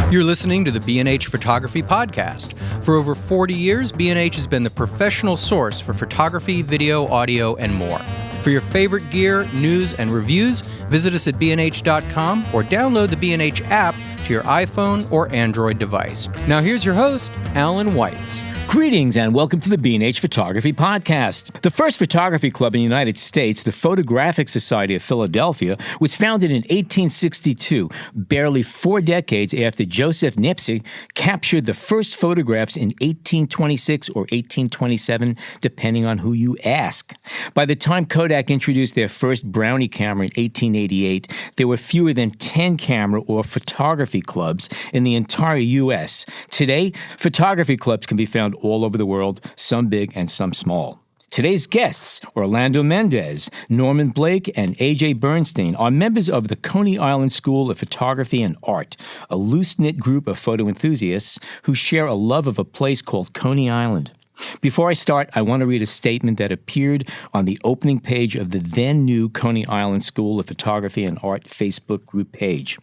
You're listening to the B&H Photography Podcast. For over 40 years, B&H has been the professional source for photography, video, audio, and more. For your favorite gear, news, and reviews, visit us at bnh.com or download the B&H app to your iPhone or Android device. Now here's your host, Alan Weitz. Greetings and welcome to the B&H Photography Podcast. The first photography club in the United States, the Photographic Society of Philadelphia, was founded in 1862, barely 4 decades after Joseph Nipsey captured the first photographs in 1826 or 1827, depending on who you ask. By the time Kodak introduced their first Brownie camera in 1888, there were fewer than 10 camera or photography clubs in the entire U.S. Today, photography clubs can be found all over the world, some big and some small. Today's guests, Orlando Mendez, Norman Blake, and A.J. Bernstein, are members of the Coney Island School of Photography and Art, a loose-knit group of photo enthusiasts who share a love of a place called Coney Island. Before I start, I want to read a statement that appeared on the opening page of the then-new Coney Island School of Photography and Art Facebook group page.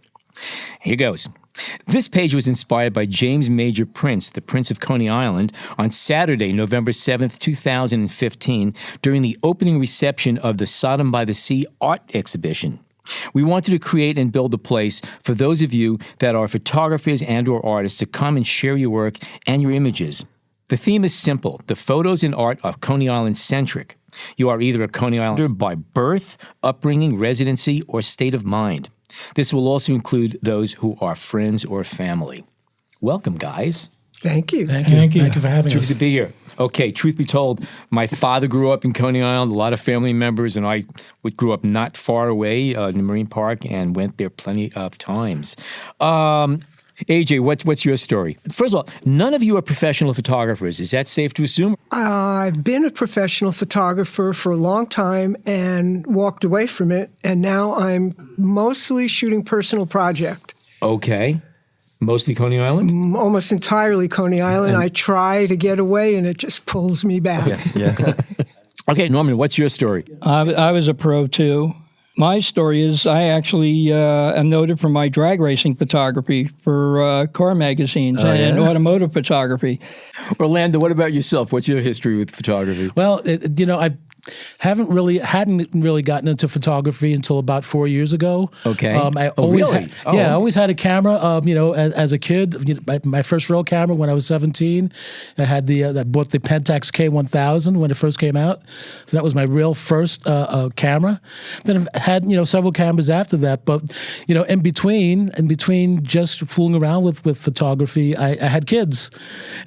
Here goes. This page was inspired by James Major Prince, the Prince of Coney Island, on Saturday, November 7th, 2015, during the opening reception of the Sodom by the Sea art exhibition. We wanted to create and build a place for those of you that are photographers and or artists to come and share your work and your images. The theme is simple. The photos and art are Coney Island-centric. You are either a Coney Islander by birth, upbringing, residency, or state of mind. This will also include those who are friends or family. Welcome, guys. Thank you. Thank you for having us. Truth to be here. Okay, truth be told, my father grew up in Coney Island, a lot of family members, and I grew up not far away in the Marine Park and went there plenty of times. AJ, what's your story? First of all, none of you are professional photographers. Is that safe to assume? I've been a professional photographer for a long time and walked away from it, and now I'm mostly shooting personal project. Okay. Mostly Coney Island? Almost entirely Coney Island. I try to get away, and it just pulls me back. Yeah. Okay, Norman, what's your story? I was a pro, too. My story is I actually am noted for my drag racing photography for car magazines and automotive photography. Orlando, what about yourself? What's your history with photography? Well, I hadn't really gotten into photography until about 4 years ago. Okay. I always had a camera. As a kid, my first real camera when I was 17, I had I bought the Pentax K1000 when it first came out. So that was my real first camera. Then I've had several cameras after that, but in between just fooling around with photography, I had kids,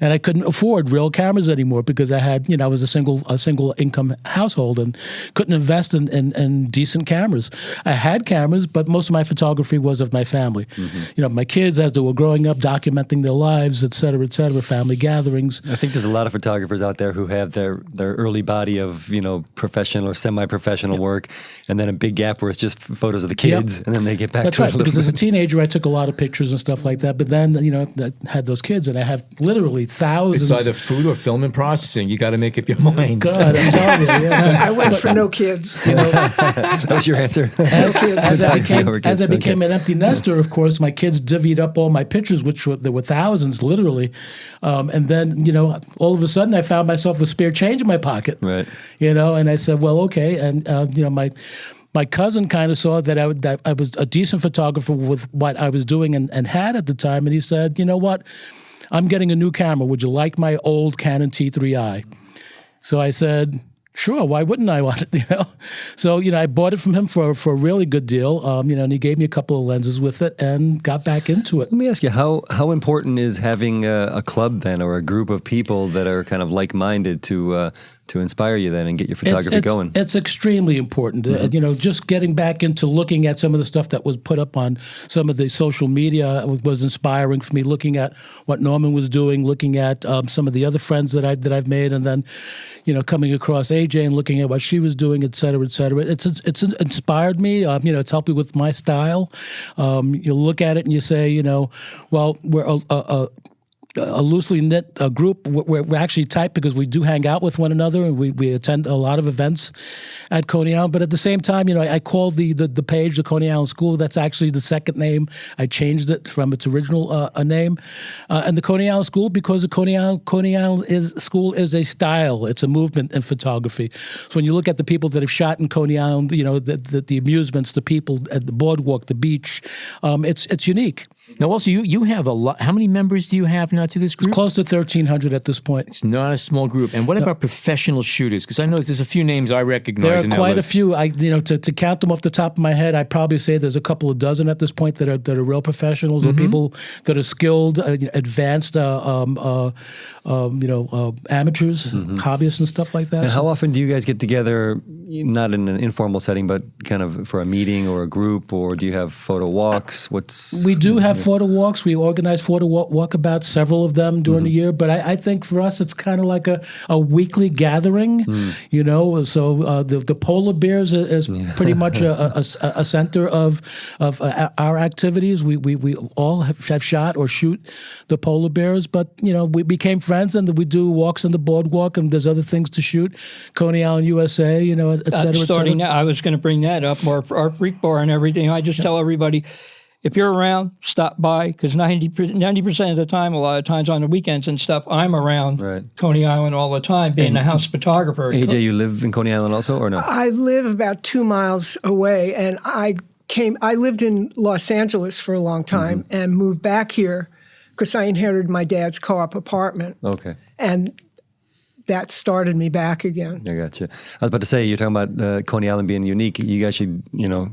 and I couldn't afford real cameras anymore because I had I was a single income household and couldn't invest in decent cameras. I had cameras, but most of my photography was of my family. Mm-hmm. My kids as they were growing up, documenting their lives, et cetera, family gatherings. I think there's a lot of photographers out there who have their early body of professional or semi-professional work, and then a big gap where it's just photos of the kids, and then they get back That's to right, it. Because as a teenager, I took a lot of pictures and stuff like that. But then, I had those kids, and I have literally thousands. It's either food or film and processing. You got to make up your mind. God, I'm telling you, yeah. I went for no kids. That was your answer. As I became an empty nester, of course, my kids divvied up all my pictures, there were thousands, literally. And then, all of a sudden, I found myself with spare change in my pocket. Right. And I said, well, okay. And my cousin kind of saw that I was a decent photographer with what I was doing and had at the time, and he said, you know what? I'm getting a new camera. Would you like my old Canon T3i? So I said, sure, why wouldn't I want it, So, I bought it from him for a really good deal, and he gave me a couple of lenses with it and got back into it. Let me ask you, how important is having a club then, or a group of people that are kind of like-minded to inspire you then and get your photography going? It's extremely important. Mm-hmm. Just getting back into looking at some of the stuff that was put up on some of the social media was inspiring for me, looking at what Norman was doing, looking at some of the other friends that I've made, and then, coming across AJ and looking at what she was doing, et cetera, et cetera. It's inspired me. It's helped me with my style. You look at it and you say, well, we're a loosely knit group. We're actually tight because we do hang out with one another, and we attend a lot of events at Coney Island. But at the same time, I call the page the Coney Island School. That's actually the second name. I changed it from its original name. And the Coney Island School, because the Coney Island School is a style. It's a movement in photography. So when you look at the people that have shot in Coney Island, the amusements, the people at the boardwalk, the beach, it's unique. Now, also, you have a lot. How many members do you have now to this group? It's close to 1,300 at this point. It's not a small group. And what about professional shooters? Because I know there's a few names I recognize. There are quite a few. To count them off the top of my head, I'd probably say there's a couple of dozen at this point that are real professionals, or people that are skilled, advanced, amateurs, hobbyists, and stuff like that. And how often do you guys get together? Not in an informal setting, but kind of for a meeting or a group, or do you have photo walks? We do have photo walks. We organize photo walkabouts, several of them during the year. But I think for us, it's kind of like a weekly gathering, So the polar bears is pretty much a center of our activities. We all have shot or shoot the polar bears, but we became friends, and we do walks on the boardwalk, and there's other things to shoot. Coney Island, USA, et cetera. Starting now, I was going to bring that up, more our freak bar and everything. I just tell everybody, if you're around, stop by, because 90% of the time, a lot of times on the weekends and stuff, I'm around Coney Island all the time, being a house photographer. AJ, you live in Coney Island also, or no? I live about 2 miles away, and I lived in Los Angeles for a long time and moved back here because I inherited my dad's co-op apartment. Okay. And that started me back again. I got you. I was about to say, you're talking about Coney Island being unique. You guys should,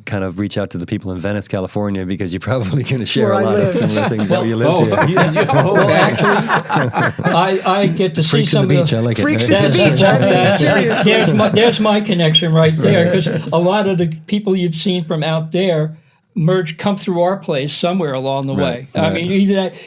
kind of reach out to the people in Venice, California, because you're probably going to share a lot of similar things that you lived here. Well, actually, I get to Freaks see some at the beach. of I like it. Freaks at the beach. I mean, seriously. There's my connection right there, because a lot of the people you've seen from out there come through our place somewhere along the way. I mean,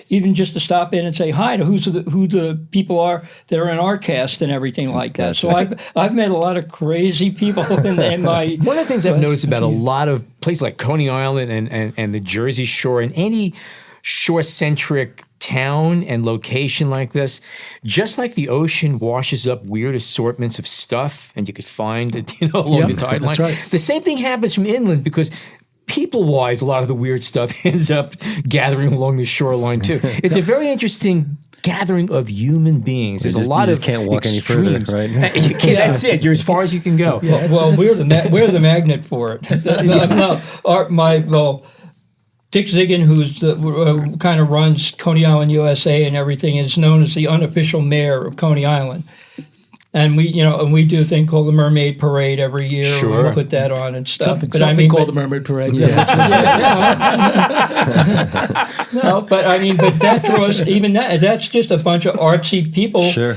even just to stop in and say hi to who the people are that are in our cast and everything like that. So I've met a lot of crazy people in my. One of the things I've noticed about a lot of places like Coney Island and the Jersey Shore and any shore-centric town and location like this, just like the ocean washes up weird assortments of stuff, and you could find it, along the tide line. Right. The same thing happens from inland, because people-wise, a lot of the weird stuff ends up gathering along the shoreline too. It's a very interesting gathering of human beings. There's a lot of can't walk extremes. any further, right? You can't. That's it. You're as far as you can go. Well, we're the magnet for it. Dick Ziggin, who's kind of runs Coney Island, USA, and everything, is known as the unofficial mayor of Coney Island. And we do a thing called the Mermaid Parade every year. Sure. We'll put that on and stuff. Something called the Mermaid Parade. No, but that draws, even that's just a bunch of artsy people. Sure.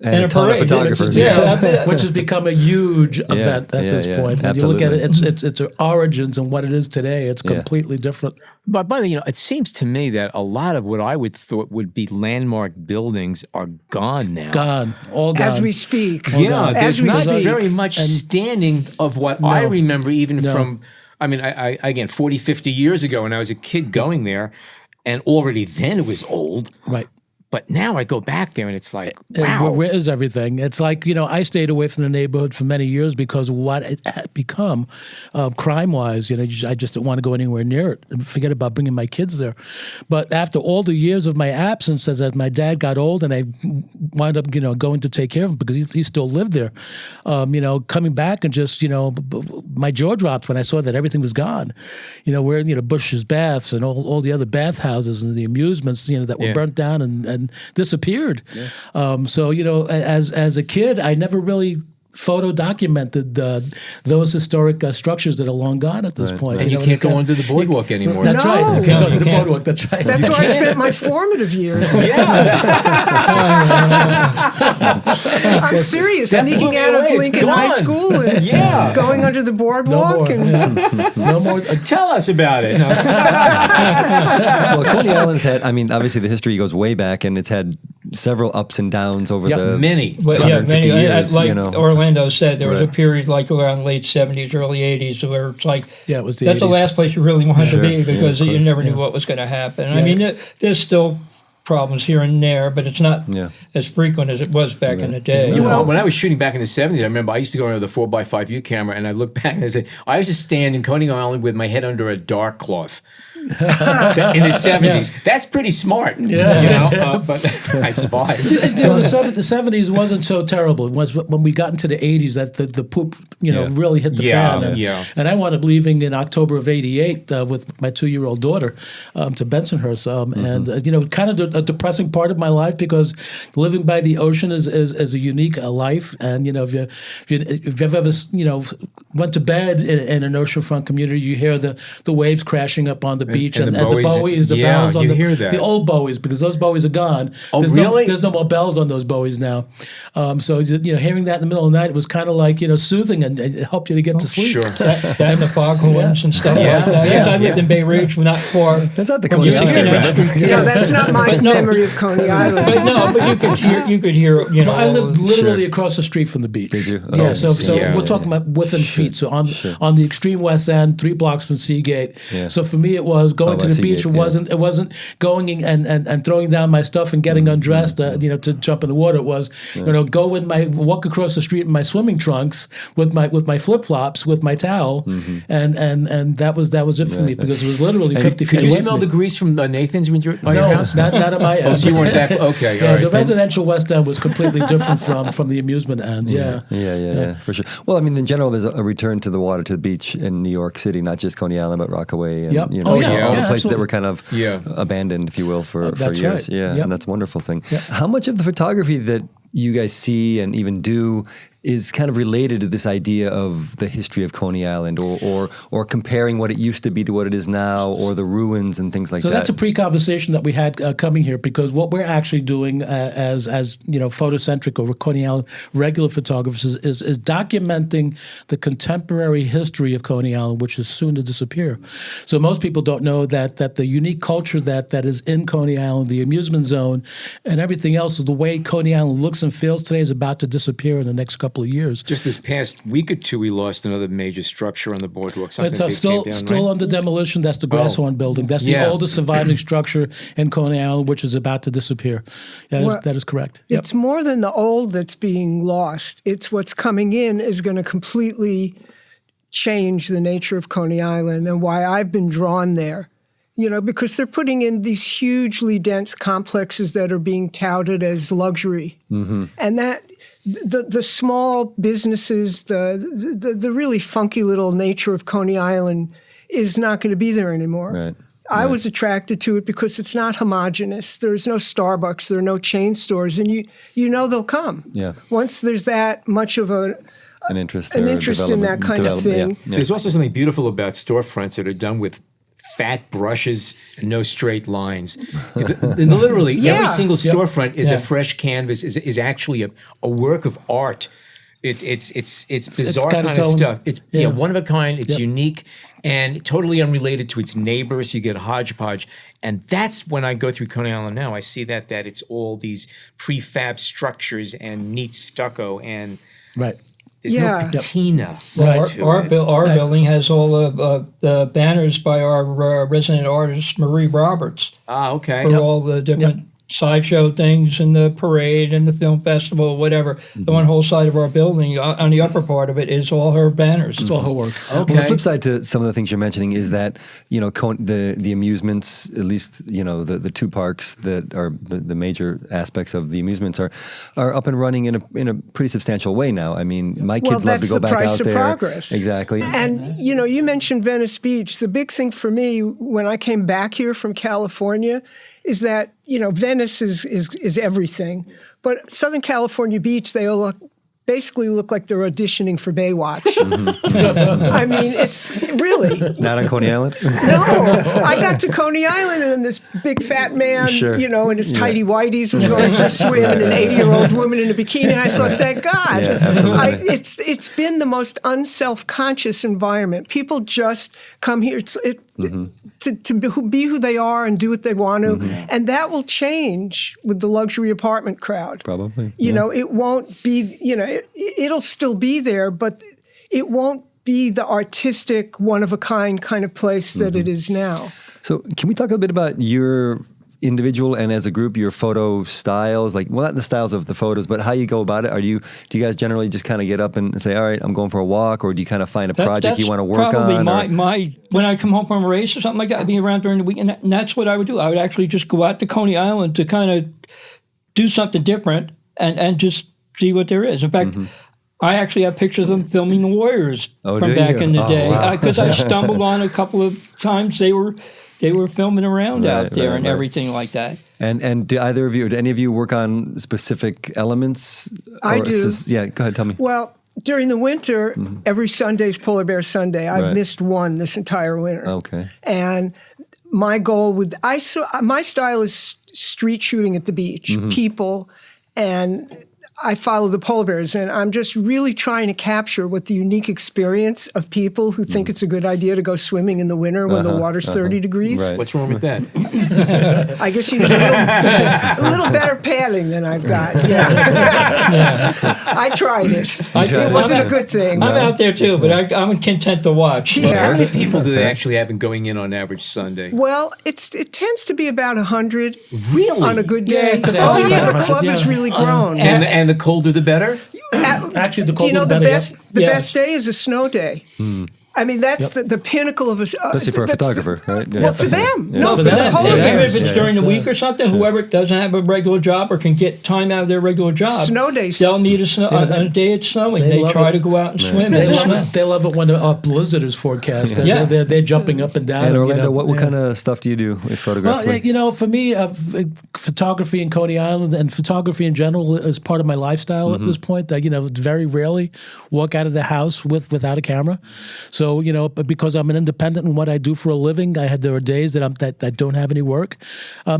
And a ton of photographers. Which has become a huge event at this point. When you look at it, its origins and what it is today, it's completely different. But by the way, it seems to me that a lot of what I would thought would be landmark buildings are gone now. Gone. All gone. As we speak. Yeah, there's not speak. very much standing of what I remember even from, I again, 40, 50 years ago when I was a kid going there, and already then it was old. Right. But now I go back there and it's like, wow. Where is everything? It's like, I stayed away from the neighborhood for many years because of what it had become crime-wise. I just didn't want to go anywhere near it and forget about bringing my kids there. But after all the years of my absence, as my dad got old and I wound up, going to take care of him because he still lived there, coming back and just, my jaw dropped when I saw that everything was gone. Where, Bush's Baths and all the other bathhouses and the amusements, that were burnt down and disappeared. So, as a kid, I never really photo documented those historic structures that are long gone at this point. And you can't go onto the boardwalk anymore. That's right. You can't go to the boardwalk. That's right. That's where I spent my formative years. I'm serious. Sneaking out of Lincoln High School and going under the boardwalk. No more. Tell us about it. Well, Coney Island's had, obviously the history goes way back, and it's had several ups and downs over the many 150 years. Like Orlando said, there was a period like around late 70s, early 80s where it's like, it was the that's 80s. The last place you really wanted to be because you never knew what was going to happen. I mean, there's still problems here and there, but it's not as frequent as it was back in the day. When I was shooting back in the 70s, I remember I used to go around with a 4x5 view camera, and I look back and I say, I used to stand in Coney Island with my head under a dark cloth. In the 70s. That's pretty smart. But I survived. So the 70s wasn't so terrible. It was when we got into the 80s that the poop, really hit the fan. And I wound up leaving in October of '88 with my 2-year-old daughter to Bensonhurst. And kind of a depressing part of my life, because living by the ocean is a unique life. And if you've ever went to bed in an oceanfront community, you hear the waves crashing up on the beach and the buoys, the bells on the old buoys, because those buoys are gone. Oh, There's no more bells on those buoys now. So hearing that in the middle of the night, it was kind of like soothing, and it helped you to get to sleep. Sure. That and the foghorns and stuff like that. I lived in Bay Ridge, not far. That's not the Coney Island. No, that's not my memory of Coney Island. But you could hear. I lived literally across the street from the beach. Did you? Yeah. So we're talking about within feet. So on the extreme west end, 3 blocks from Seagate. Yeah. So for me, it was going to the beach. It wasn't going and throwing down my stuff and getting undressed, to jump in the water. It was, walk across the street in my swimming trunks with my flip flops, with my towel, and that was it for me, because it was literally 50 feet away. Did you smell the grease from Nathan's by your house? Not at my end. Oh, so you weren't that okay? All right. The residential West End was completely different from the amusement end. Yeah, for sure. Well, I mean, in general, there's a return to the water, to the beach in New York City, not just Coney Island, but Rockaway, and all the places that were kind of abandoned, if you will, for years. Right. Yeah, and that's a wonderful thing. Yep. How much of the photography that you guys see and even do is kind of related to this idea of the history of Coney Island, or comparing what it used to be to what it is now, or the ruins and things like that? So that's a pre-conversation that we had coming here, because what we're actually doing as photocentric or Coney Island regular photographers is documenting the contemporary history of Coney Island, which is soon to disappear. So most people don't know that the unique culture that is in Coney Island, the amusement zone, and everything else, the way Coney Island looks and feels today, is about to disappear in the next couple of years. Just this past week or two, we lost another major structure on the boardwalk. It's still under demolition. That's the Grasshorn building. That's the oldest surviving structure in Coney Island, which is about to disappear. That is correct. Yep. It's more than the old that's being lost. It's what's coming in is going to completely change the nature of Coney Island, and why I've been drawn there. Because they're putting in these hugely dense complexes that are being touted as luxury. Mm-hmm. And that the small businesses, the really funky little nature of Coney Island is not going to be there anymore. Right. I was attracted to it because it's not homogenous. There's no Starbucks, there are no chain stores, and they'll come. Yeah. Once there's that much of an interest in that kind of thing. Yeah. There's also something beautiful about storefronts that are done with fat brushes and no straight lines. Literally, every single storefront is a fresh canvas, is actually a work of art. It's bizarre kind of stuff. It's one of a kind. It's unique and totally unrelated to its neighbors. You get a hodgepodge. And that's when I go through Coney Island now. I see that it's all these prefab structures and neat stucco and there's no patina. Our building has all the banners by our resident artist, Marie Roberts. Ah, okay. For all the different sideshow things and the parade and the film festival, whatever. Mm-hmm. The one whole side of our building, on the upper part of it, is all her banners. It's all her work. Okay. Well, the flip side to some of the things you're mentioning is that, the amusements, at least, the two parks that are the major aspects of the amusements are up and running in a pretty substantial way now. I mean, my kids love to go back out there. Progress. Exactly. And, you mentioned Venice Beach. The big thing for me when I came back here from California is that, Venice is everything. But Southern California Beach, they all basically look like they're auditioning for Baywatch. Mm-hmm. I mean, it's really. Not on Coney Island? No. I got to Coney Island and this big fat man, in his tighty whities was going for a swim and an 80-year-old woman in a bikini. And I thought, thank God. Yeah, absolutely. It's been the most unself-conscious environment. People just come here to be who they are and do what they want to. Mm-hmm. And that will change with the luxury apartment crowd. Probably. It won't be, it'll still be there, but it won't be the artistic, one-of-a-kind kind of place that it is now. So can we talk a bit about your individual and as a group, your photo styles, like, well, not the styles of the photos, but how you go about it? Do you guys generally just kind of get up and say, all right, I'm going for a walk, or do you kind of find a project you want to work on? My when I come home from a race or something like that, I'd be around during the weekend, and that's what I would do. I would actually just go out to Coney Island to kind of do something different and just see what there is. In fact, I actually have pictures of them filming the Warriors from back in the day, because I stumbled on a couple of times they were filming around out there and everything like that. And do either of you, or do any of you work on specific elements? I do. Yeah, go ahead, tell me. Well, during the winter, every Sunday's Polar Bear Sunday. I've missed one this entire winter. Okay. And my goal my style is street shooting at the beach, people, and I follow the polar bears, and I'm just really trying to capture what the unique experience of people who think it's a good idea to go swimming in the winter when the water's 30 degrees. Right. What's wrong with that? I guess you need a little better padding than I've got. Yeah. I tried it. It wasn't a good thing. I'm out there too, but I'm content to watch. Yeah. How many people do they actually have going in on average Sunday? Well, it tends to be about 100. Really? On a good day. Yeah, The club has really grown. And the colder the better? Actually, the Do you know colder the the best? better, The best day is a snow day. I mean, that's the pinnacle of a. Especially for a photographer, right? Yeah. Well, for them, Yeah. no, For for them, the polar yeah. Even bears. if it's during the week or something, whoever doesn't have a regular job or can get time out of their regular job, Snow days. they'll need on a day it's snowing. They love try it. to go out and swim. They in the love snow. it. They love it when a blizzard is forecast. Yeah. They're jumping up and down. And Orlando, you know, what kind of stuff do you do with photographically? Well, for me, photography in Coney Island and photography in general is part of my lifestyle at this point. I, very rarely walk out of the house without a camera. So, because I'm an independent in what I do for a living, there are days that don't have any work.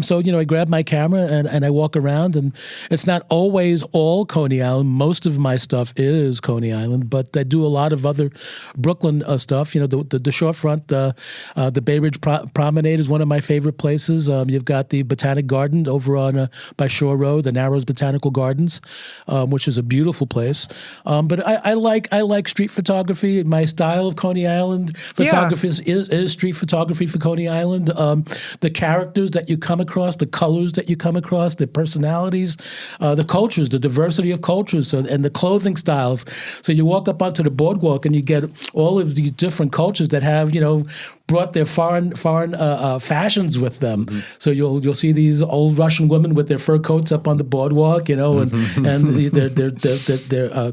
So, I grab my camera and I walk around, and it's not always all Coney Island. Most of my stuff is Coney Island, but I do a lot of other Brooklyn stuff. The shorefront, the Bay Ridge Promenade is one of my favorite places. You've got the Botanic Garden over on by Shore Road, the Narrows Botanical Gardens, which is a beautiful place. But I like street photography. My style of Coney Island photography is street photography for Coney Island. The characters that you come across, the colors that you come across, the personalities, the cultures, the diversity of cultures, and the clothing styles. So you walk up onto the boardwalk and you get all of these different cultures that have, brought their foreign fashions with them. So you'll see these old Russian women with their fur coats up on the boardwalk, and their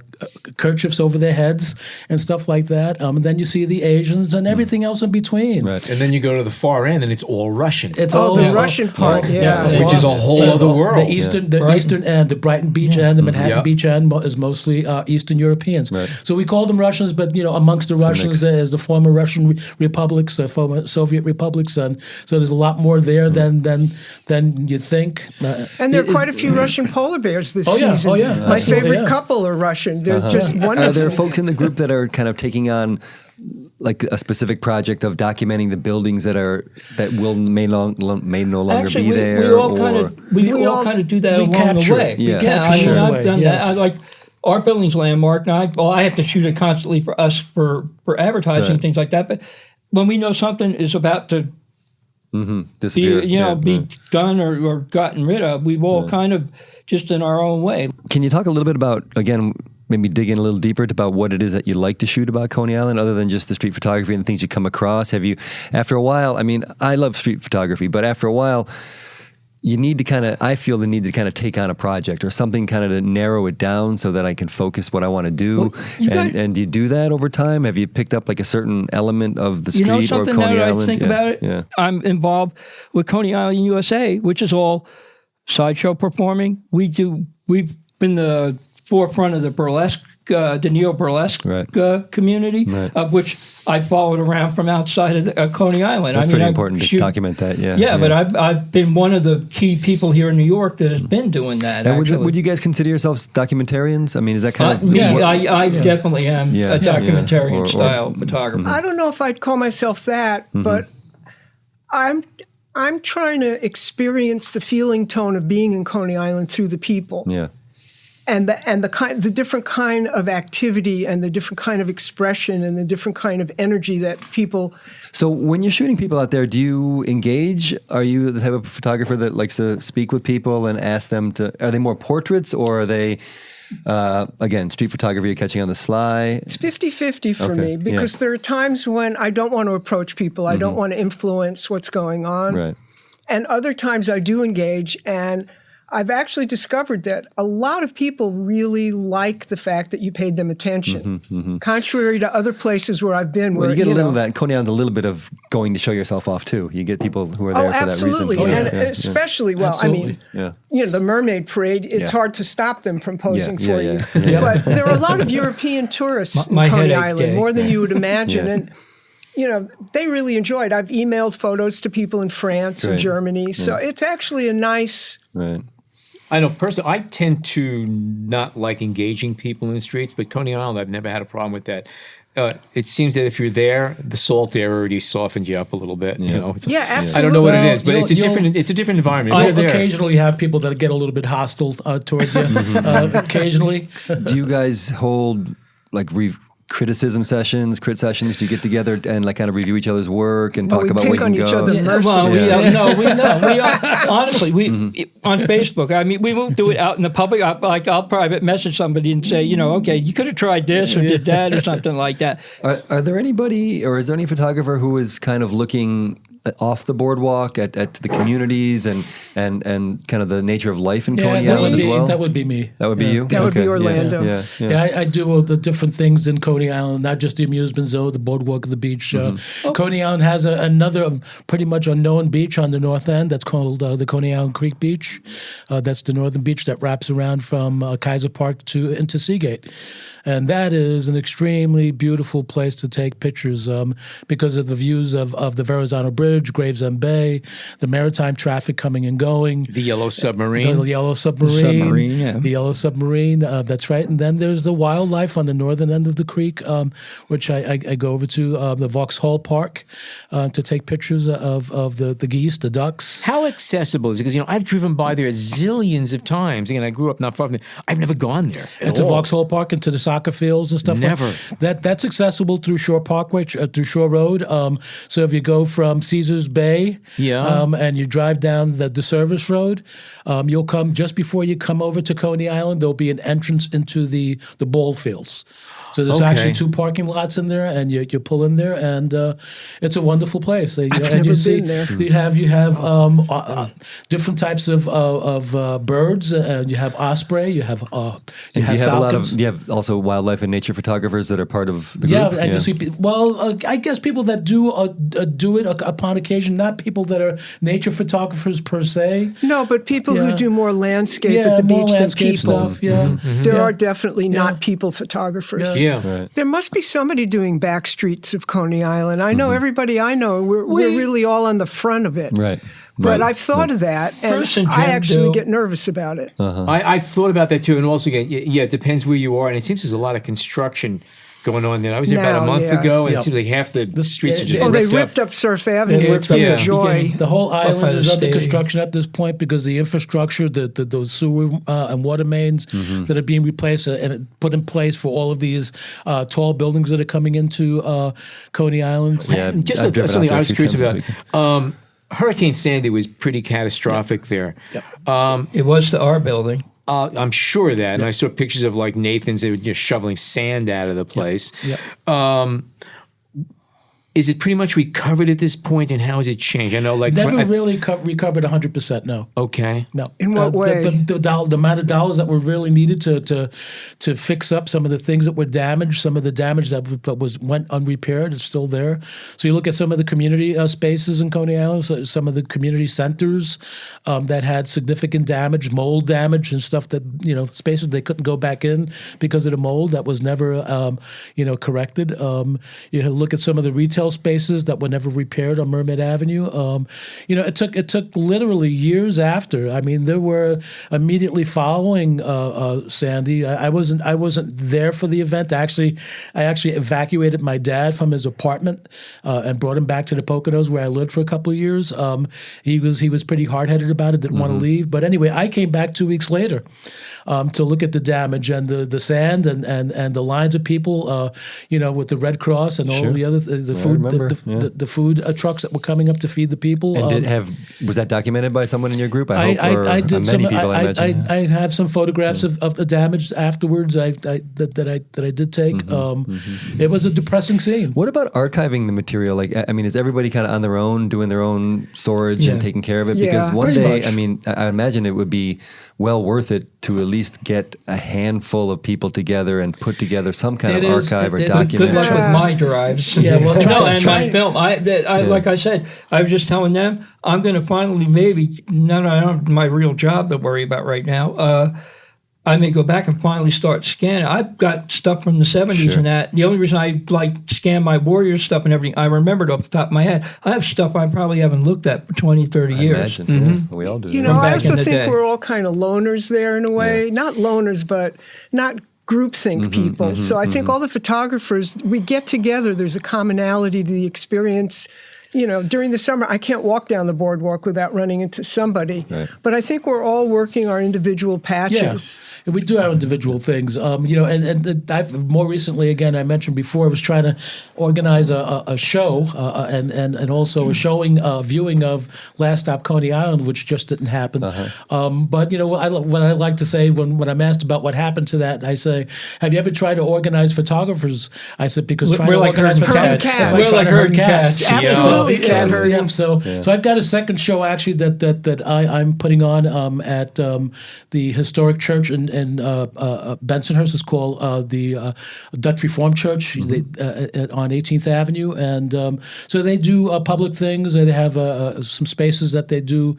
kerchiefs over their heads and stuff like that. And then you see the Asians and everything else in between. Right. And then you go to the far end, and it's all Russian. It's the Russian part, which is a whole other world. The eastern end, the Brighton Beach end, the Manhattan Beach end is mostly Eastern Europeans. Right. So we call them Russians, but amongst the Russians there's the former Russian republics, the former Soviet republics, and so there's a lot more there than you think. And there are quite a few Russian polar bears this season. Oh yeah, My absolutely, favorite couple are Russian. They're just wonderful. Are there folks in the group that are kind of taking on like a specific project of documenting the buildings that may no longer Actually, be there? we all kind of do that along the way. Yeah, I've done that. I like our building's landmark. Now I have to shoot it constantly for us for advertising and things like that. But when we know something is about to disappear, be done or gotten rid of, we've all kind of just in our own way. Can you talk a little bit about, again, maybe dig in a little deeper about what it is that you like to shoot about Coney Island, other than just the street photography and the things you come across? Have you, after a while, I love street photography, but after a while, I feel the need to kind of take on a project or something kind of to narrow it down so that I can focus what I want to do. And do you do that over time? Have you picked up like a certain element of the street or Coney Island? I think about it? Yeah. I'm involved with Coney Island USA, which is all sideshow performing. We've been the forefront of the burlesque, the neo-burlesque community, of which I followed around from outside of Coney Island. That's pretty important to document that, Yeah, but I've been one of the key people here in New York that has been doing that, and would you guys consider yourselves documentarians? Is that kind of... I definitely am a documentarian style photographer. I don't know if I'd call myself that, but I'm trying to experience the feeling tone of being in Coney Island through the people. Yeah. and the different kind of activity and the different kind of expression and the different kind of energy that people. So when you're shooting people out there, do you engage? Are you the type of photographer that likes to speak with people and ask them to? Are they more portraits, or are they? Again, street photography, catching on the sly. It's 50-50 for Okay, me because yeah. there are times when I don't want to approach people. I don't want to influence what's going on. Right. And other times I do engage, and I've actually discovered that a lot of people really like the fact that you paid them attention, contrary to other places where I've been. Well, where you get a little know, of that. And Coney Island's a little bit of going to show yourself off too. You get people who are there for that reason. Absolutely. And especially, well, I mean, the Mermaid Parade, it's hard to stop them from posing for you. But there are a lot of European tourists in Coney Island, more than you would imagine. And they really enjoy it. I've emailed photos to people in France and Germany. So it's actually a nice... Right. I know personally, I tend to not like engaging people in the streets, but Coney Island, I've never had a problem with that. It seems that if you're there, the salt air already softened you up a little bit. Absolutely. I don't know what it is, but it's a different environment. I'll occasionally have people that get a little bit hostile towards you. Occasionally. Do you guys hold like criticism sessions, crit sessions? Do you get together and like kind of review each other's work and talk about where you can go? Each other honestly, on Facebook. I mean, we won't do it out in the public. I'll private message somebody and say, okay, you could have tried this or did that or something like that. Are there anybody, or is there any photographer who is kind of looking off the boardwalk at the communities and kind of the nature of life in Coney Island as well? That would be me. That would be you? That would be Orlando. I do all the different things in Coney Island, not just the amusement zone, the boardwalk, the beach. Coney Island has another pretty much unknown beach on the north end that's called the Coney Island Creek Beach. That's the northern beach that wraps around from Kaiser Park into Seagate. And that is an extremely beautiful place to take pictures because of the views of the Verrazano Bridge, Gravesend Bay, the maritime traffic coming and going. The Yellow Submarine. The Yellow Submarine. The Yellow Submarine, that's right. And then there's the wildlife on the northern end of the creek, which I go over to the Vauxhall Park to take pictures of the geese, the ducks. How accessible is it? Because, I've driven by there zillions of times. Again, I grew up not far from there. I've never gone there To Vauxhall Park and to the soccer fields and stuff. Never. That's accessible through Shore Parkway, through Shore Road. So if you go from Caesars Bay and you drive down the service road, you'll come just before you come over to Coney Island, there'll be an entrance into the ball fields. So there's actually 2 parking lots in there, and you pull in there, and it's a wonderful place. I've never been there. You have different types of birds. You have osprey. You have falcons. Do you have also wildlife and nature photographers that are part of the group? Yeah, and you see. I guess people that do it upon occasion, not people that are nature photographers per se. No, but people who do more landscape at the beach than people. Stuff, There are definitely not people photographers. Yeah. Right. There must be somebody doing back streets of Coney Island. I know everybody I know, we're really all on the front of it. Right. But I've thought of that, and I actually get nervous about it. I've thought about that too. And also, again, it depends where you are. And it seems there's a lot of construction going on there. I was there about a month ago, and it seems like half the streets are just ripped up. They ripped up Surf Avenue. It's a joy. The whole island is under construction at this point because the infrastructure, the sewer and water mains that are being replaced and put in place for all of these tall buildings that are coming into Coney Island. Yeah, just something I was curious about. Hurricane Sandy was pretty catastrophic there. It was to our building. I'm sure of that. And I saw pictures of like Nathan's, they were just shoveling sand out of the place. Is it pretty much recovered at this point, and how has it changed? I know, like never really recovered 100%. No. Okay. No. In what way? The amount of dollars that were really needed to fix up some of the things that were damaged, some of the damage that went unrepaired is still there. So you look at some of the community spaces in Coney Island, some of the community centers that had significant damage, mold damage, and stuff that spaces they couldn't go back in because of the mold that was never corrected. You look at some of the retail crawl spaces that were never repaired on Mermaid Avenue. It took literally years after. I mean, there were immediately following Sandy. I wasn't there for the event. I actually evacuated my dad from his apartment and brought him back to the Poconos where I lived for a couple of years. He was pretty hard-headed about it, didn't want to leave. But anyway, I came back 2 weeks later to look at the damage and the sand and the lines of people, with the Red Cross and all the other the food trucks that were coming up to feed the people. And was that documented by someone in your group? I did. Many people, I imagine. I have some photographs of the damage afterwards. That I did take. It was a depressing scene. What about archiving the material? Like, I mean, is everybody kind of on their own, doing their own storage and taking care of it? Yeah, because one pretty day, much. I mean, I imagine it would be well worth it to at least get a handful of people together and put together some kind of archive or document. Good luck with my drives. Yeah, well, my film. Like I said, I was just telling them I'm going to finally I don't have my real job to worry about right now. I may go back and finally start scanning. I've got stuff from the 70s and that. The only reason I scan my Warriors stuff and everything, I remembered off the top of my head. I have stuff I probably haven't looked at for 20, 30 years. Imagine. We all do. I also think we're all kind of loners there in a way. Not loners, but not groupthink people. So I think all the photographers, we get together. There's a commonality to the experience. During the summer, I can't walk down the boardwalk without running into somebody. Right. But I think we're all working our individual patches. Yeah, we do our individual things. And I've, more recently, again, I mentioned before, I was trying to organize a show and also a viewing of Last Stop Coney Island, which just didn't happen. But what I like to say when I'm asked about what happened to that, I say, "Have you ever tried to organize photographers?" I said, because trying to organize photographers, we're like herding cats. Absolutely. Cat herding. So I've got a second show actually that I'm putting on at the historic church in Bensonhurst. It's called the Dutch Reformed Church on 18th Avenue, and so they do public things. They have some spaces that they do,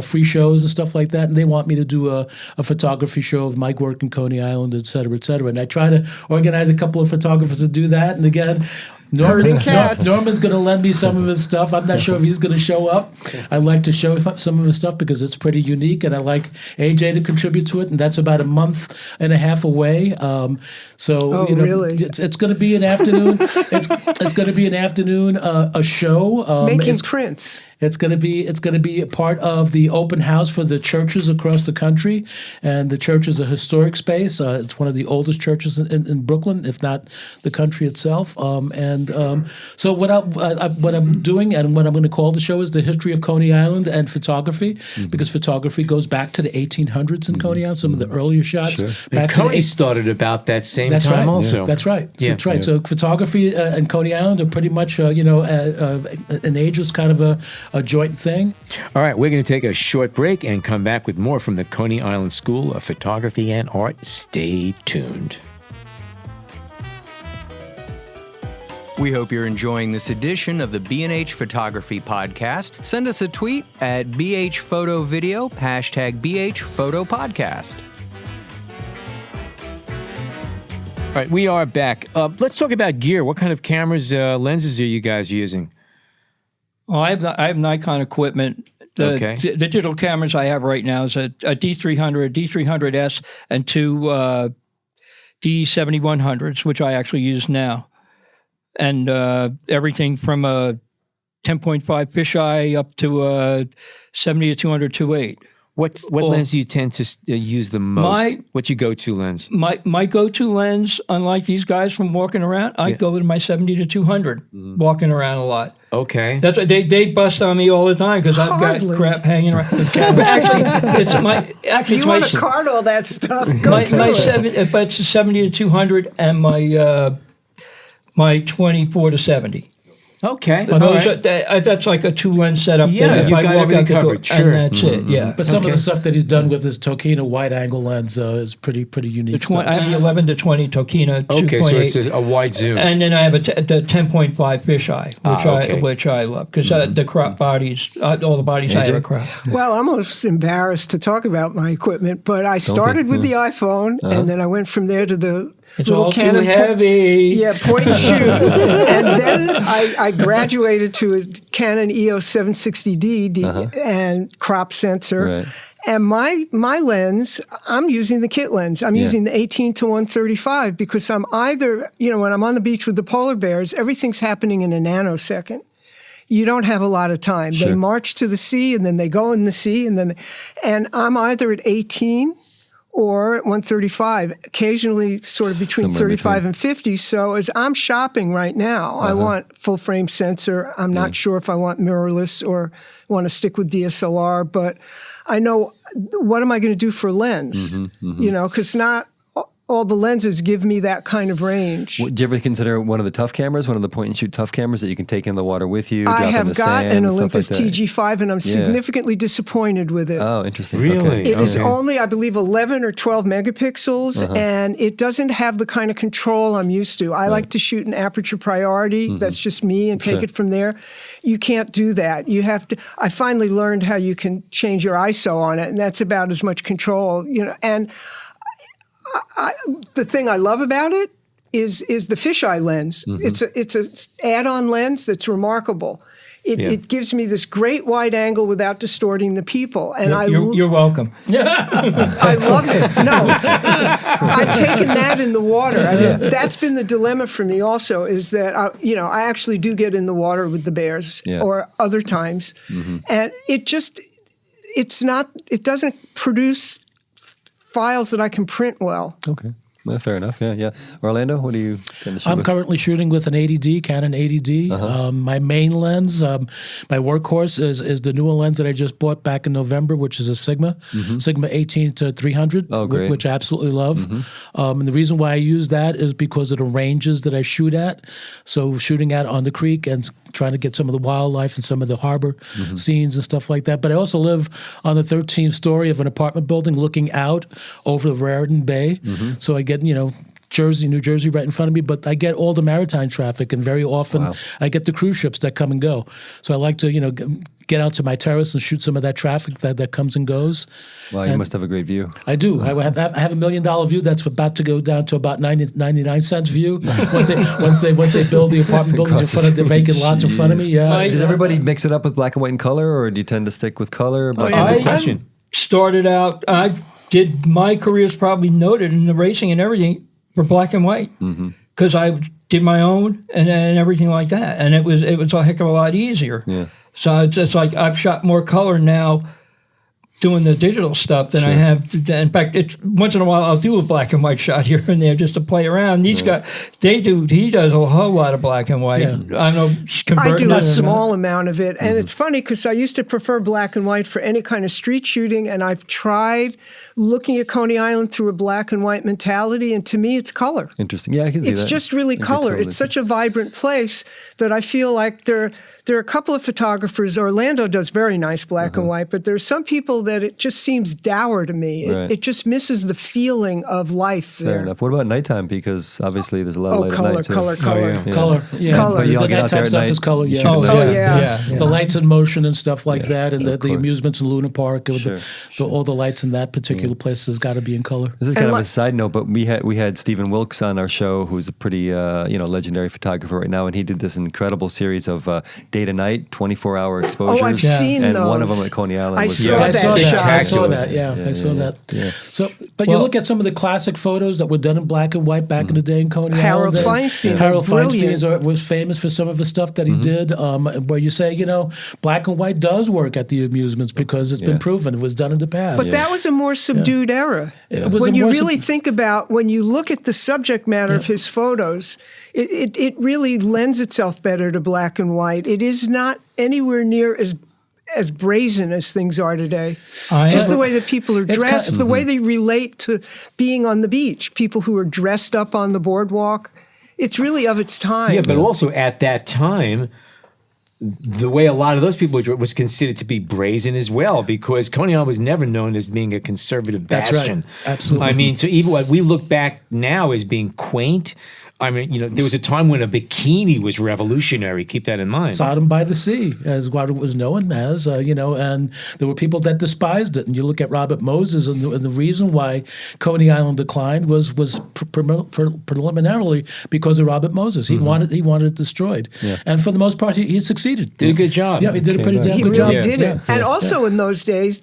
free shows and stuff like that. And they want me to do a photography show of my work in Coney Island, et cetera, et cetera. And I try to organize a couple of photographers to do that. And again, Norman's going to lend me some of his stuff. I'm not sure if he's going to show up. I like to show some of his stuff because it's pretty unique, and I like AJ to contribute to it. And that's about a month and a half away. Really? It's going to be an afternoon. It's going to be an afternoon. A show making prints. It's going to be a part of the open house for the churches across the country, and the church is a historic space. It's one of the oldest churches in Brooklyn, if not the country itself. So what I'm doing and what I'm going to call the show is the history of Coney Island and photography, because photography goes back to the 1800s in Coney Island. Some of the earlier shots. Sure. And Coney started about that same time also. That's right. That's right. So photography and Coney Island are pretty much an ageless kind of a joint thing. All right, we're going to take a short break and come back with more from the Coney Island School of Photography and Art. Stay tuned. We hope you're enjoying this edition of the B&H Photography Podcast. Send us a tweet at BHPhotoVideo, #BHPhotoPodcast. All right, we are back. Let's talk about gear. What kind of cameras, lenses are you guys using? Well, I have Nikon equipment. The digital cameras I have right now is a D300, a D300S, and two D7100s, which I actually use now. And everything from a 10.5 fisheye up to a 70 to 200 2.8. What lens do you tend to use the most? What's your go-to lens? My go-to lens, unlike these guys from walking around, I go with my 70 to 200, walking around a lot. Okay. That's what they bust on me all the time because I've got crap hanging around. You want to card all that stuff? But it's a 70 to 200 and my 24 to 70. Okay. That's like a two-lens setup. Yeah, you got everything covered. Sure. And that's it, yeah. But some of the stuff that he's done with his Tokina wide-angle lens is pretty unique stuff. I have the 11 to 20 Tokina 2.8. Okay, so it's a wide zoom. And then I have the 10.5 fisheye, which I love, because the crop bodies, all the bodies I have are crop. Well, I'm almost embarrassed to talk about my equipment, but I started with the iPhone, and then I went from there to the It's little all Canon too heavy. Yeah, point and shoot. And then I graduated to a Canon EOS 760D and crop sensor. Right. And my lens, I'm using the kit lens. I'm using the 18 to 135 because I'm either, when I'm on the beach with the polar bears, everything's happening in a nanosecond. You don't have a lot of time. Sure. They march to the sea and then they go in the sea and I'm either at 18 or at 135, occasionally sort of between Somewhere 35 and 50. So as I'm shopping right now, I want full frame sensor. I'm not sure if I want mirrorless or want to stick with DSLR, but I know what am I going to do for lens, because not all the lenses give me that kind of range. Do you ever consider one of the tough cameras, one of the point and shoot tough cameras that you can take in the water with you? I drop in have the got sand, an stuff Olympus like that? TG5 and I'm significantly disappointed with it. Oh, interesting. Really? Okay. It is only, I believe, 11 or 12 megapixels, and it doesn't have the kind of control I'm used to. I like to shoot an aperture priority. That's just me, and take it from there. You can't do that. You have to. I finally learned how you can change your ISO on it, and that's about as much control, And the thing I love about it is the fisheye lens. It's a add-on lens that's remarkable. It gives me this great wide angle without distorting the people, and You're welcome. I love it. No, I've taken that in the water. I mean, that's been the dilemma for me. Also, is that I actually do get in the water with the bears or other times, and it doesn't produce files that I can print well. Okay. Well, fair enough. Yeah. Orlando, what do you tend to shoot I'm with? currently shooting with an 80D, Canon 80D. My main lens, my workhorse is the newer lens that I just bought back in November, which is a Sigma 18 to 300, which I absolutely love. And the reason why I use that is because of the ranges that I shoot at. So shooting out on the creek and trying to get some of the wildlife and some of the harbor scenes and stuff like that. But I also live on the 13th story of an apartment building looking out over the Raritan Bay. So I get, New Jersey right in front of me, but I get all the maritime traffic, and very often I get the cruise ships that come and go. So I like to, get out to my terrace and shoot some of that traffic that comes and goes. Wow, you must have a great view. I do. I have a $1 million view that's about to go down to about 99 cents view once they build the apartment buildings in front of the vacant lots in front of me. Yeah. Does everybody mix it up with black and white and color, or do you tend to stick with color? Good question. Started out, my career is probably noted in the racing and everything for black and white because I did my own and everything like that, and it was a heck of a lot easier. Yeah. So it's like I've shot more color now doing the digital stuff than I have. In fact, once in a while I'll do a black and white shot here and there just to play around. These guys, he does a whole lot of black and white. Yeah. I know. I do a small amount of it, and it's funny because I used to prefer black and white for any kind of street shooting, and I've tried looking at Coney Island through a black and white mentality, and to me it's color. Interesting. Yeah, I can see that. It's just really color. It's such a vibrant place that I feel like there are a couple of photographers. Orlando does very nice black and white, but there's some people that it just seems dour to me. It just misses the feeling of life there. Fair enough. What about nighttime? Because obviously there's a lot of light color, at night too. color. Color, yeah. Color. But you all The get out there nighttime at stuff night. is color, you yeah. shoot at night. The lights in motion and stuff like that, and the amusements in Luna Park, with all the lights in that particular place has got to be in color. This is kind of a side note, but we had Stephen Wilkes on our show, who's a pretty legendary photographer right now, and he did this incredible series of day to night, 24-hour exposures. Oh, I've seen and those. one of them at Coney Island I was saw that shot. I saw that. Yeah, I saw that. Yeah. So, but you look at some of the classic photos that were done in black and white back in the day in Coney Harold Island. Feinstein, Harold brilliant. Feinstein was famous for some of the stuff that he did, where you say, black and white does work at the amusements because it's been proven. It was done in the past. But that was a more subdued era. It was when a you more really think about, when you look at the subject matter of his photos, it really lends itself better to black and white. It is not anywhere near as brazen as things are today. Just the way that people are dressed, the way they relate to being on the beach, people who are dressed up on the boardwalk. It's really of its time. Yeah, but also at that time, the way a lot of those people was considered to be brazen as well, because Coney Island was never known as being a conservative bastion. That's right. Absolutely. I mean, so even what we look back now as being quaint, I mean, there was a time when a bikini was revolutionary. Keep that in mind. Sodom by the Sea, as what it was known as, and there were people that despised it. And you look at Robert Moses, and the reason why Coney Island declined was preliminarily because of Robert Moses. He wanted it destroyed, and for the most part, he succeeded. Did a good job. Yeah, he did a pretty damn He good really job. did it. And also in those days,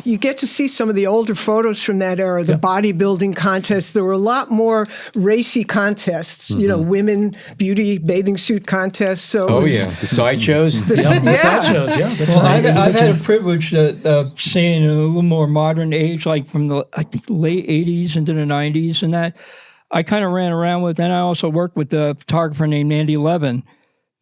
you get to see some of the older photos from that era, the bodybuilding contests. There were a lot more racy contests, women, beauty, bathing suit contests. So the sideshows. The sideshows, that's Well, right. I've had a privilege of seeing in a little more modern age, like from the late 80s into the 90s and that. I kind of ran around with, and I also worked with a photographer named Andy Levin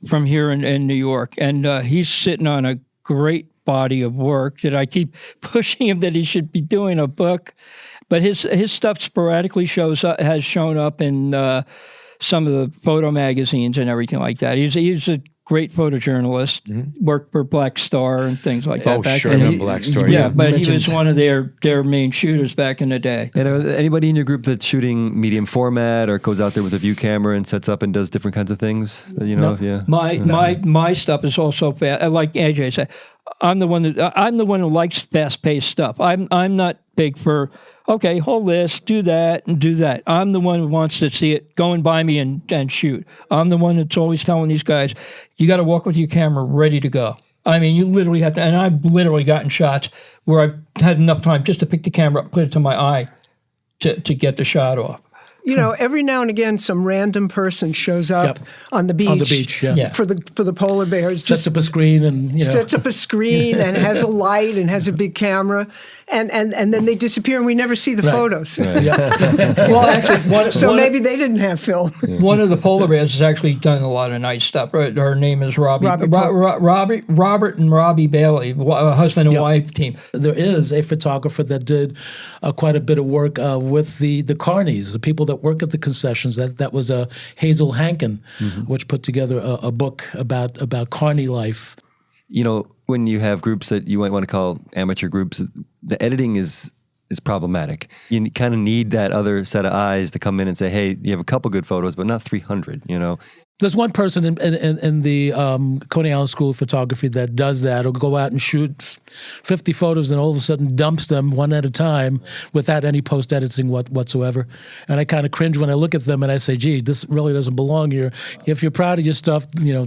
from here in New York. And he's sitting on a great body of work that I keep pushing him that he should be doing a book. But his stuff sporadically has shown up in some of the photo magazines and everything like that. He's a great photojournalist, worked for Black Star and things like that. Oh, sure, no, Black Star. Yeah, but he was one of their main shooters back in the day. And anybody in your group that's shooting medium format or goes out there with a view camera and sets up and does different kinds of things? My stuff is also fast. Like AJ said, I'm the one who likes fast-paced stuff. I'm not big for, okay, hold this, do that, and do that. I'm the one who wants to see it going by me and shoot. I'm the one that's always telling these guys, you got to walk with your camera ready to go. I mean, you literally have to, and I've literally gotten shots where I've had enough time just to pick the camera up, put it to my eye to get the shot off. Every now and again, some random person shows up on the beach. On the beach, for the polar bears. Sets up a screen and sets up a screen and has a light and has a big camera, and then they disappear and we never see the photos. Right. Well, actually, maybe they didn't have film. One of the polar bears has actually done a lot of nice stuff. Her name is Robert and Robbie Bailey, a husband and wife team. There is a photographer that did quite a bit of work with the carnies, the people that work at the concessions. That was Hazel Hankin, which put together a book about carny life. When you have groups that you might want to call amateur groups, the editing is problematic. You kind of need that other set of eyes to come in and say, hey, you have a couple good photos, but not 300, There's one person in the Coney Island School of Photography that does that. He'll go out and shoot 50 photos and all of a sudden dumps them one at a time without any post-editing whatsoever. And I kind of cringe when I look at them and I say, gee, this really doesn't belong here. If you're proud of your stuff,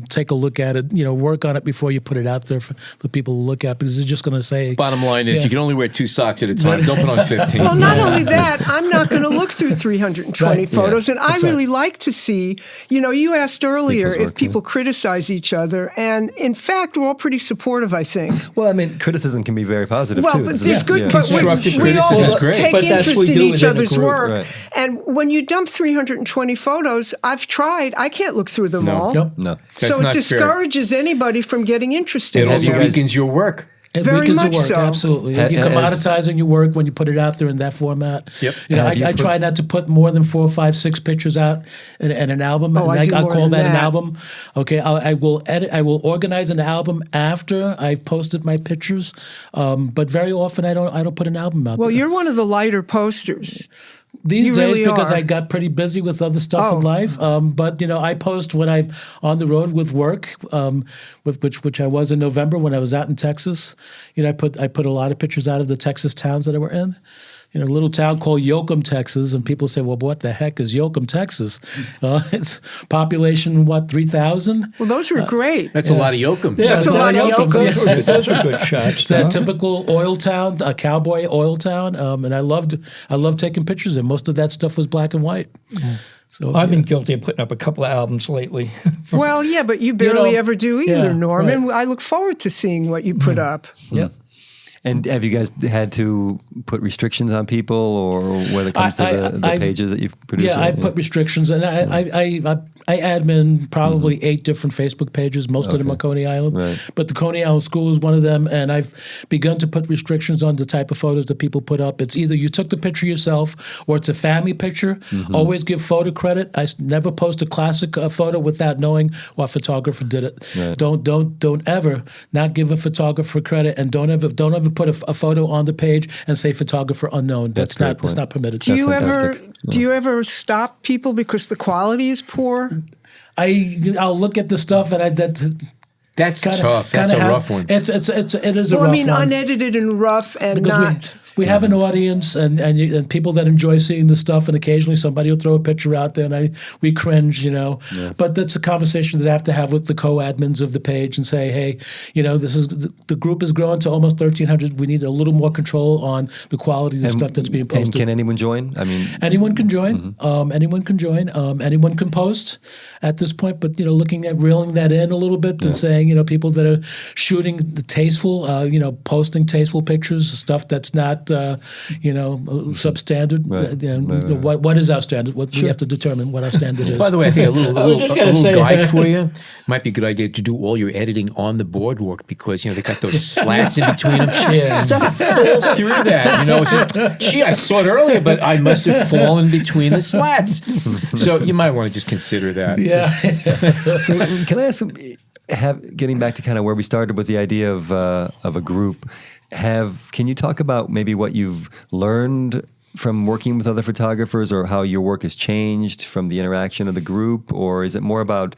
take a look at it, work on it before you put it out there for people to look at, because it's just going to say... Bottom line is you can only wear 2 socks at a time. Don't put on 15. Well, not only that, I'm not going to look through 320 photos. And I really like to see, you asked earlier if people criticize each other, and in fact, we're all pretty supportive, I think. Well, I mean, criticism can be very positive too. Well, but there's good, but constructive we all criticism is great. take But that's interest what we in do each within a other's group. work. Right. And when you dump 320 photos, I've tried. I can't look through them all. No. So That's it not discourages anybody from getting interested. It in also it. weakens your work. It Very weakens much the work, so. absolutely. You're commoditizing your work when you put it out there in that format. Yep. I try not to put more than 4, 5, 6 pictures out in an album. Oh, I do I'll more call than that an that. album. Okay, I will edit. I will organize an album after I've posted my pictures. But very often I don't put an album out Well, there. you're one of the lighter posters. These You days, really because are. I got pretty busy with other stuff in life. But I post when I'm on the road with work, which I was in November when I was out in Texas. I put a lot of pictures out of the Texas towns that I were in. A little town called Yoakum, Texas, and people say, "Well, what the heck is Yoakum, Texas?" It's population 3,000. Well, those were great. That's a lot of yokum. Yeah, That's a lot of Yoakums, Yoakums. yes. Those are good shots. It's a typical oil town, a cowboy oil town, and I loved taking pictures. And most of that stuff was black and white. So I've been guilty of putting up a couple of albums lately. Well, yeah, but you barely ever do either, yeah, Norman. I look forward to seeing what you put up. yeah. And have you guys had to put restrictions on people, or when it comes to the pages that you produce? Yeah, I've put restrictions, and I admin probably 8 different Facebook pages. Most of them are Coney Island, Right. but the Coney Island School is one of them. And I've begun to put restrictions on the type of photos that people put up. It's either you took the picture yourself, or it's a family picture. Always give photo credit. I never post a classic photo without knowing what photographer did it. Right. Don't ever not give a photographer credit, and don't ever put a photo on the page and say photographer unknown. That's a great not point. permitted. Do you That's ever fantastic. Do you ever stop people because the quality is poor? I'll look at the stuff and That's tough. That's a rough one. It is a rough one. Well, I mean, unedited and rough and because not. we have an audience and people that enjoy seeing the stuff, and occasionally somebody will throw a picture out there, and we cringe, Yeah. But that's a conversation that I have to have with the co-admins of the page and say, hey, this is the group has grown to almost 1,300. We need a little more control on the quality of the stuff that's being posted. And can anyone join? I mean, anyone can join. Anyone can join. Anyone can post at this point. But looking at reeling that in a little bit and saying, people that are shooting the tasteful, posting tasteful pictures, stuff that's not, substandard. Right. What is our standard? We have to determine what our standard is. By the way, I think a little say guide that. for you might be a good idea to do all your editing on the boardwalk because they got those slats in between them. Stuff falls through that. Gee, I saw it earlier, but I must have fallen between the slats. So you might want to just consider that. Yeah. So can I ask, getting back to kind of where we started with the idea of a group, can you talk about maybe what you've learned from working with other photographers, or how your work has changed from the interaction of the group, or is it more about,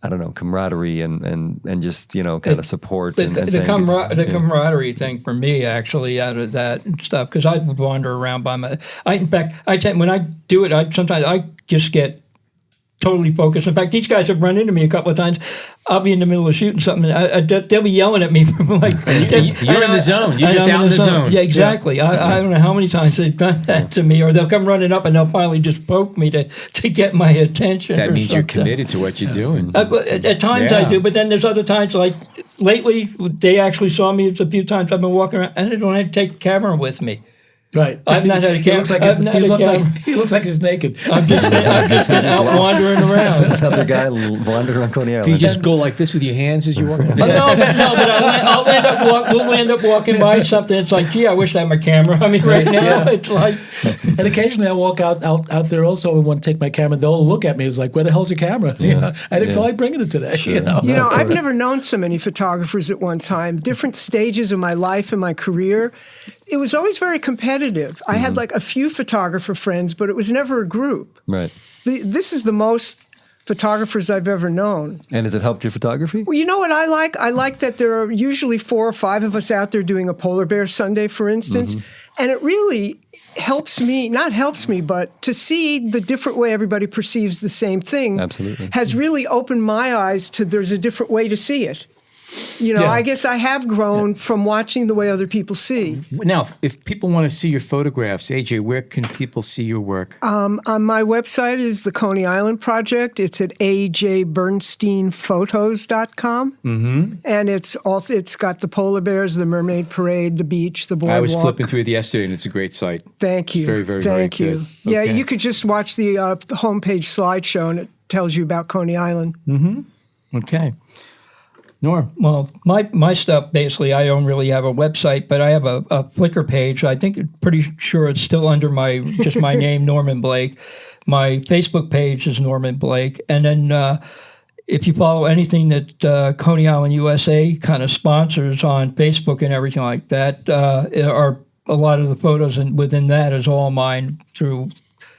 I don't know, camaraderie and just kind of support the camaraderie thing for me, actually, out of that stuff, because I would wander around by when I do it, sometimes I just get totally focused. In fact, these guys have run into me a couple of times. I'll be in the middle of shooting something, and they'll be yelling at me. You're in the zone. You're just out in the zone. Yeah, exactly. Yeah. I don't know how many times they've done that to me, or they'll come running up and they'll finally just poke me to get my attention. That means you're committed to what you're doing. At times I do, but then there's other times, like lately, they actually saw me a few times. I've been walking around, and I don't have to take the camera with me. Right. I've not had a camera. He looks like he's naked. I've just been out wandering around. Another guy wandering around Coney Island. Do you just go like this with your hands as you walk? No, but we'll end up walking by something. It's like, gee, I wish I had my camera. I mean, right now it's like. And occasionally I walk out there also and want to take my camera. They'll look at me. It's like, where the hell's your camera? I didn't feel like bringing it today. Sure. I've never known so many photographers at one time. Different stages of my life and my career. It was always very competitive. I had like a few photographer friends, but it was never a group. Right. This is the most photographers I've ever known. And has it helped your photography? Well, you know what I like? I like that there are usually 4 or 5 of us out there doing a polar bear Sunday, for instance. And it really helps me, not helps me, but to see the different way everybody perceives the same thing. Absolutely. Has really opened my eyes to there's a different way to see it. I guess I have grown from watching the way other people see. Now, if people want to see your photographs, AJ, where can people see your work? On my website is the Coney Island Project. It's at ajbernsteinphotos.com. And it's got the polar bears, the mermaid parade, the beach, the boardwalk. I was flipping through it yesterday, and it's a great site. Thank you. It's very, very, Thank very you. good. Yeah, Okay. you could just watch the homepage slideshow, and it tells you about Coney Island. Okay. Norm. Well, my stuff, basically, I don't really have a website, but I have a Flickr page. I think, pretty sure it's still under my name, Norman Blake. My Facebook page is Norman Blake. And then if you follow anything that Coney Island USA kind of sponsors on Facebook and everything like that, are a lot of the photos within that is all mine through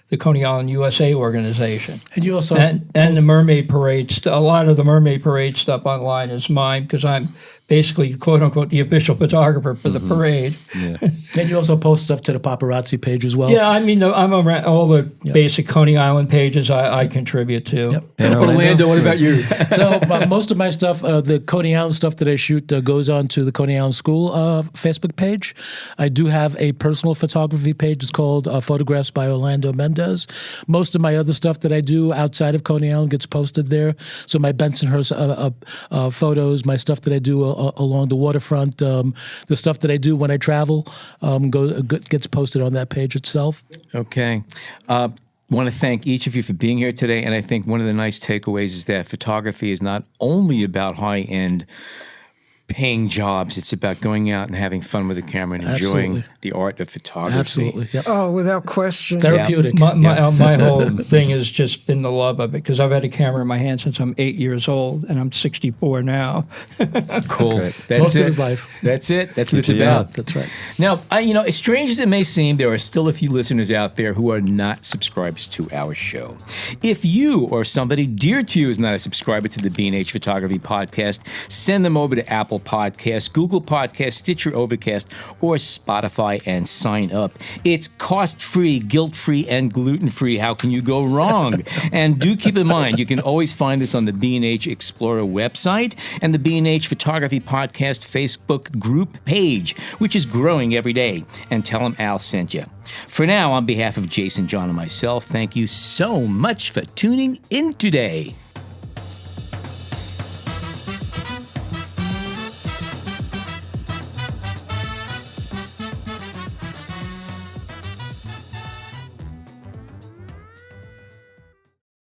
the Coney Island USA organization. And you also and the Mermaid Parade, a lot of the Mermaid Parade stuff online is mine because I'm basically, quote unquote, the official photographer for the parade. Yeah. And you also post stuff to the paparazzi page as well. Yeah, I mean, I'm around all the basic Coney Island pages I contribute to. Yep. And Orlando, what about you? So most of my stuff, the Coney Island stuff that I shoot goes on to the Coney Island School Facebook page. I do have a personal photography page. It's called Photographs by Orlando Mendez. Most of my other stuff that I do outside of Coney Island gets posted there. So my Bensonhurst photos, my stuff that I do along the waterfront, the stuff that I do when I travel gets posted on that page itself. Okay. Want to thank each of you for being here today. And I think one of the nice takeaways is that photography is not only about high-end paying jobs. It's about going out and having fun with the camera and enjoying Absolutely. the art of photography. Absolutely. Yep. Oh, without question. It's therapeutic. My whole thing has just been the love of it, because I've had a camera in my hand since I'm 8 years old, and I'm 64 now. Cool. Great. That's Most it. of his life. That's it. That's what it's Keeps you about. young. That's right. Now, as strange as it may seem, there are still a few listeners out there who are not subscribers to our show. If you or somebody dear to you is not a subscriber to the B&H Photography Podcast, send them over to Apple Podcasts, Google Podcasts, Stitcher, Overcast, or Spotify and sign up. It's cost-free, guilt-free, and gluten-free. How can you go wrong? And do keep in mind, you can always find us on the B&H Explorer website and the B&H Photography Podcast Facebook group page, which is growing every day. And tell them Al sent you. For now, on behalf of Jason, John, and myself, thank you so much for tuning in today.